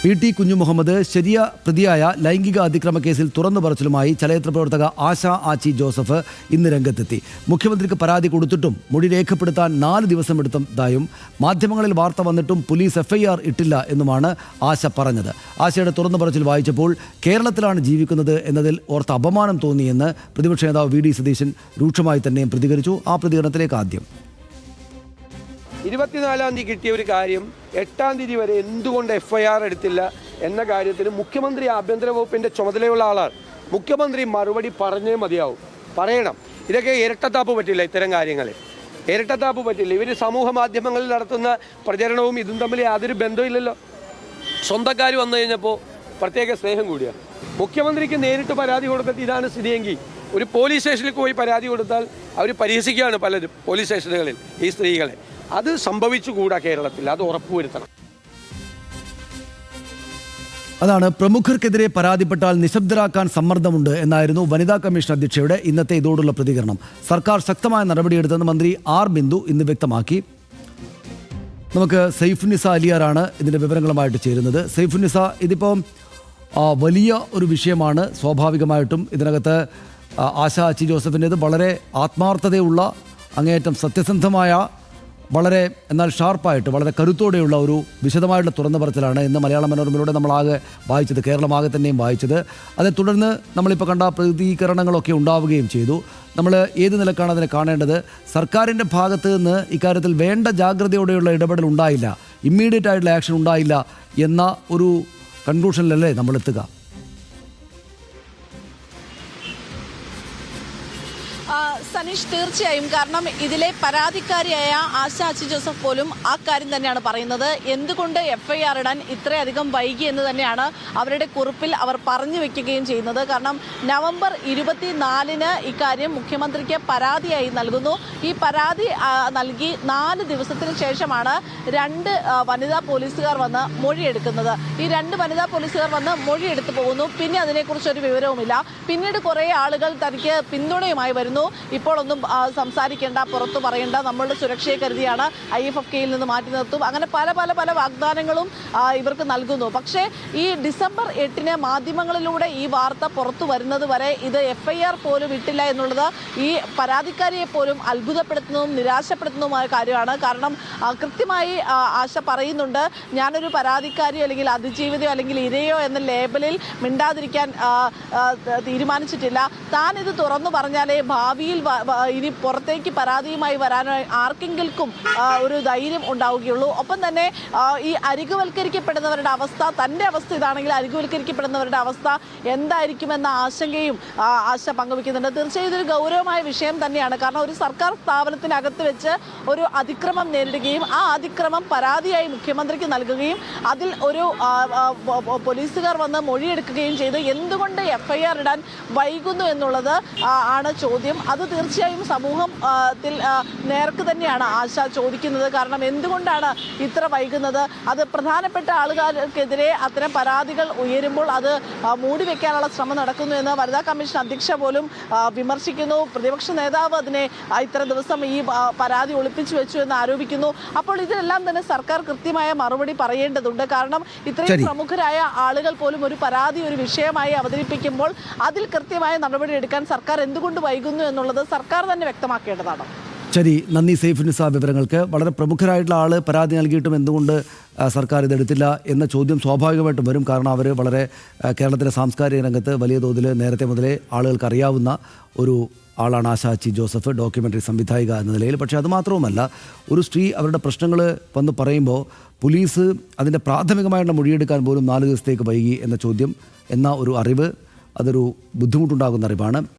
PT Kunjumuhammad ശരിയ പ്രതിയായ ലൈംഗിക അതിക്രമ കേസിൽ തുറന്നു പറച്ചിലുമായി ചലച്ചിത്ര പ്രവർത്തക ആശ ആച്ചി ജോസഫ് ഇന്ന് രംഗത്തെത്തി. മുഖ്യമന്ത്രിക്ക് പരാതി കൊടുത്തിട്ടും മൊഴി രേഖപ്പെടുത്താൻ 4 ദിവസം എടുത്തതായും മാധ്യമങ്ങളിൽ വാർത്ത വന്നിട്ടും പോലീസ് FIR ഇട്ടില്ല എന്നുമാണ് ആശ പറഞ്ഞത്. ആശയുടെ തുറന്നു പറച്ചിൽ വായിച്ചപ്പോൾ കേരളത്തിലാണ് ജീവിക്കുന്നത് എന്നതിൽ ഓർത്ത് അപമാനം തോന്നിയെന്ന് പ്രതിപക്ഷ നേതാവ് VD സതീശൻ രൂക്ഷമായി തന്നെയും പ്രതികരിച്ചു. ആ പ്രതികരണത്തിലേക്ക് ആദ്യം. 24-ാം തീയതി കിട്ടിയ ഒരു കാര്യം 8-ാം തീയതി വരെ എന്തുകൊണ്ട് FIR എടുത്തില്ല എന്ന കാര്യത്തിന് മുഖ്യമന്ത്രി ആഭ്യന്തര വകുപ്പിൻ്റെ ചുമതലയുള്ള ആളാണ്. മുഖ്യമന്ത്രി മറുപടി പറഞ്ഞേ മതിയാവും, പറയണം. ഇതൊക്കെ ഇരട്ടത്താപ്പ് പറ്റില്ല, ഇത്തരം കാര്യങ്ങളിൽ ഇരട്ടത്താപ്പ് പറ്റില്ല. ഇവർ സമൂഹ മാധ്യമങ്ങളിൽ നടത്തുന്ന പ്രചരണവും ഇതും തമ്മിൽ യാതൊരു ബന്ധമില്ലല്ലോ. സ്വന്തക്കാർ വന്നു കഴിഞ്ഞപ്പോൾ പ്രത്യേക സ്നേഹം കൂടിയാണ്. മുഖ്യമന്ത്രിക്ക് നേരിട്ട് പരാതി കൊടുത്തിട്ട് ഇതാണ് സ്ഥിതിയെങ്കിൽ ഒരു പോലീസ് സ്റ്റേഷനിൽ പോയി പരാതി കൊടുത്താൽ അവർ പരിഹസിക്കുകയാണ് പലരും പോലീസ് സ്റ്റേഷനുകളിൽ ഈ സ്ത്രീകളെ. അത് സംഭവിച്ചുകൂടാ കേരളത്തിൽ, അത് ഉറപ്പുവരുത്തണം. അതാണ് പ്രമുഖർക്കെതിരെ പരാതിപ്പെട്ടാൽ നിശബ്ദരാക്കാൻ സമ്മർദ്ദമുണ്ട് എന്നായിരുന്നു വനിതാ കമ്മീഷൻ അധ്യക്ഷയുടെ ഇന്നത്തെ ഇതോടുള്ള പ്രതികരണം. സർക്കാർ ശക്തമായ നടപടിയെടുത്തെന്ന് മന്ത്രി R ബിന്ദു ഇന്ന് വ്യക്തമാക്കി. നമുക്ക് സൈഫുന്നിസ അലിയാറാണ് ഇതിൻ്റെ വിവരങ്ങളുമായിട്ട് ചേരുന്നത്. സൈഫുന്നിസ, ഇതിപ്പോൾ വലിയ ഒരു വിഷയമാണ്. സ്വാഭാവികമായിട്ടും ഇതിനകത്ത് ആശ ആച്ചി ജോസഫിൻ്റേത് വളരെ ആത്മാർത്ഥതയുള്ള, അങ്ങേയറ്റം സത്യസന്ധമായ, വളരെ എന്നാൽ ഷാർപ്പായിട്ട് വളരെ കരുത്തോടെയുള്ള ഒരു വിശദമായിട്ടുള്ള തുറന്നു പറച്ചിലാണ് ഇന്ന് മലയാള മനോരമയിലൂടെ നമ്മളാകെ വായിച്ചത്, കേരളമാകെ തന്നെയും വായിച്ചത്. അതേ തുടർന്ന് നമ്മളിപ്പോൾ കണ്ട പ്രതികരണങ്ങളൊക്കെ ഉണ്ടാവുകയും ചെയ്തു. നമ്മൾ ഏത് നിലക്കാണ് അതിനെ കാണേണ്ടത്? സർക്കാരിൻ്റെ ഭാഗത്ത് നിന്ന് ഇക്കാര്യത്തിൽ വേണ്ട ജാഗ്രതയോടെയുള്ള ഇടപെടൽ ഉണ്ടായില്ല, ഇമ്മീഡിയറ്റ് ആയിട്ടുള്ള ആക്ഷൻ ഉണ്ടായില്ല എന്ന ഒരു കൺക്ലൂഷനിലല്ലേ നമ്മളെത്തുക? സനീഷ്, തീർച്ചയായും. കാരണം ഇതിലെ പരാതിക്കാരിയായ ആശ ആച്ചി ജോസഫ് പോലും ആ കാര്യം തന്നെയാണ് പറയുന്നത്. എന്തുകൊണ്ട് FIR ഇടാൻ ഇത്രയധികം വൈകി എന്ന് തന്നെയാണ് അവരുടെ കുറിപ്പിൽ അവർ പറഞ്ഞു വെക്കുകയും ചെയ്യുന്നത്. കാരണം നവംബർ 24-ന് ഇക്കാര്യം മുഖ്യമന്ത്രിക്ക് പരാതിയായി നൽകുന്നു. ഈ പരാതി നൽകി 4 ദിവസത്തിന് ശേഷമാണ് 2 വനിതാ പോലീസുകാർ വന്ന് മൊഴിയെടുക്കുന്നത്. ഈ 2 വനിതാ പോലീസുകാർ വന്ന് മൊഴിയെടുത്ത് പോകുന്നു. പിന്നെ അതിനെക്കുറിച്ചൊരു വിവരവുമില്ല. പിന്നീട് കുറേ ആളുകൾ തനിക്ക് പിന്തുണയുമായി വരുന്നു. ഇപ്പോഴൊന്നും സംസാരിക്കേണ്ട, പുറത്തു പറയേണ്ട, നമ്മളുടെ സുരക്ഷയെ കരുതിയാണ് IFFKയിൽ നിന്ന് മാറ്റി നിർത്തും, അങ്ങനെ പല പല പല വാഗ്ദാനങ്ങളും ഇവർക്ക് നൽകുന്നു. പക്ഷേ ഈ ഡിസംബർ 8-ന് മാധ്യമങ്ങളിലൂടെ ഈ വാർത്ത പുറത്തു വരുന്നത് വരെ ഇത് FIR പോലും ഇട്ടില്ല എന്നുള്ളത് ഈ പരാതിക്കാരിയെ പോലും അത്ഭുതപ്പെടുത്തുന്നതും നിരാശപ്പെടുത്തുന്നതുമായ കാര്യമാണ്. കാരണം കൃത്യമായി ആശ പറയുന്നുണ്ട്, ഞാനൊരു പരാതിക്കാരിയോ അല്ലെങ്കിൽ അതിജീവിതയോ അല്ലെങ്കിൽ ഇരയോ എന്ന ലേബലിൽ മിണ്ടാതിരിക്കാൻ തീരുമാനിച്ചിട്ടില്ല. താൻ ഇത് തുറന്നു പറഞ്ഞാലേ ഭാവിയിൽ ഇനി പുറത്തേക്ക് പരാതിയുമായി വരാനായി ആർക്കെങ്കിലും ഒരു ധൈര്യം ഉണ്ടാവുകയുള്ളൂ. ഒപ്പം തന്നെ ഈ അരികുവൽക്കരിക്കപ്പെടുന്നവരുടെ അവസ്ഥ, തൻ്റെ അവസ്ഥ ഇതാണെങ്കിൽ അരികുവൽക്കരിക്കപ്പെടുന്നവരുടെ അവസ്ഥ എന്തായിരിക്കുമെന്ന ആശങ്കയും ആശ പങ്കുവയ്ക്കുന്നുണ്ട്. തീർച്ചയായും ഇതൊരു ഗൗരവമായ വിഷയം തന്നെയാണ്. കാരണം ഒരു സർക്കാർ സ്ഥാപനത്തിനകത്ത് വെച്ച് ഒരു അതിക്രമം നേരിടുകയും ആ അതിക്രമം പരാതിയായി മുഖ്യമന്ത്രിക്ക് നൽകുകയും അതിൽ ഒരു പോലീസുകാർ വന്ന് മൊഴിയെടുക്കുകയും ചെയ്ത് എന്തുകൊണ്ട് FIR ഇടാൻ വൈകുന്നു എന്നുള്ളത് ആണ് ചോദ്യം. അത് തീർച്ചയായും സമൂഹത്തിൽ നേർക്ക് തന്നെയാണ് ആശ ചോദിക്കുന്നത്. കാരണം എന്തുകൊണ്ടാണ് ഇത്ര വൈകുന്നത്? അത് പ്രധാനപ്പെട്ട ആളുകൾക്കെതിരെ അത്തരം പരാതികൾ ഉയരുമ്പോൾ അത് മൂടി വെക്കാനുള്ള ശ്രമം നടക്കുന്നു എന്ന് വനിതാ കമ്മീഷൻ അധ്യക്ഷ പോലും വിമർശിക്കുന്നു. പ്രതിപക്ഷ നേതാവ് അതിനെ ഇത്ര ദിവസം ഈ പരാതി ഒളിപ്പിച്ചു വെച്ചു എന്ന് ആരോപിക്കുന്നു. അപ്പോൾ ഇതിനെല്ലാം തന്നെ സർക്കാർ കൃത്യമായ മറുപടി പറയേണ്ടതുണ്ട്. കാരണം ഇത്രയും പ്രമുഖരായ ആളുകൾ പോലും ഒരു പരാതി ഒരു വിഷയമായി അവതരിപ്പിക്കുമ്പോൾ അതിൽ കൃത്യമായ നടപടി എടുക്കാൻ സർക്കാർ എന്തുകൊണ്ട് വൈകുന്നു എന്നുള്ളത് സർക്കാർ തന്നെ വ്യക്തമാക്കേണ്ടതാണ്. ശരി, നന്ദി സൈഫുന്നിസ വിവരങ്ങൾക്ക്. വളരെ പ്രമുഖരായിട്ടുള്ള ആൾ പരാതി നൽകിയിട്ടും എന്തുകൊണ്ട് സർക്കാർ ഇതെടുത്തില്ല എന്ന ചോദ്യം സ്വാഭാവികമായിട്ടും വരും. കാരണം അവർ വളരെ കേരളത്തിലെ സാംസ്കാരിക രംഗത്ത് വലിയ തോതിൽ നേരത്തെ മുതലേ ആളുകൾക്ക് അറിയാവുന്ന ഒരു ആളാണ് ആശ ആച്ചി ജോസഫ്, ഡോക്യുമെൻ്ററി സംവിധായിക എന്ന നിലയിൽ. പക്ഷേ അതുമാത്രവുമല്ല, ഒരു സ്ത്രീ അവരുടെ പ്രശ്നങ്ങൾ വന്ന് പറയുമ്പോൾ പോലീസ് അതിൻ്റെ പ്രാഥമികമായിട്ടുള്ള മൊഴിയെടുക്കാൻ പോലും 4 ദിവസത്തേക്ക് വൈകി എന്ന ചോദ്യം, എന്ന ഒരു അറിവ്, അതൊരു ബുദ്ധിമുട്ടുണ്ടാകുന്ന അറിവാണ്.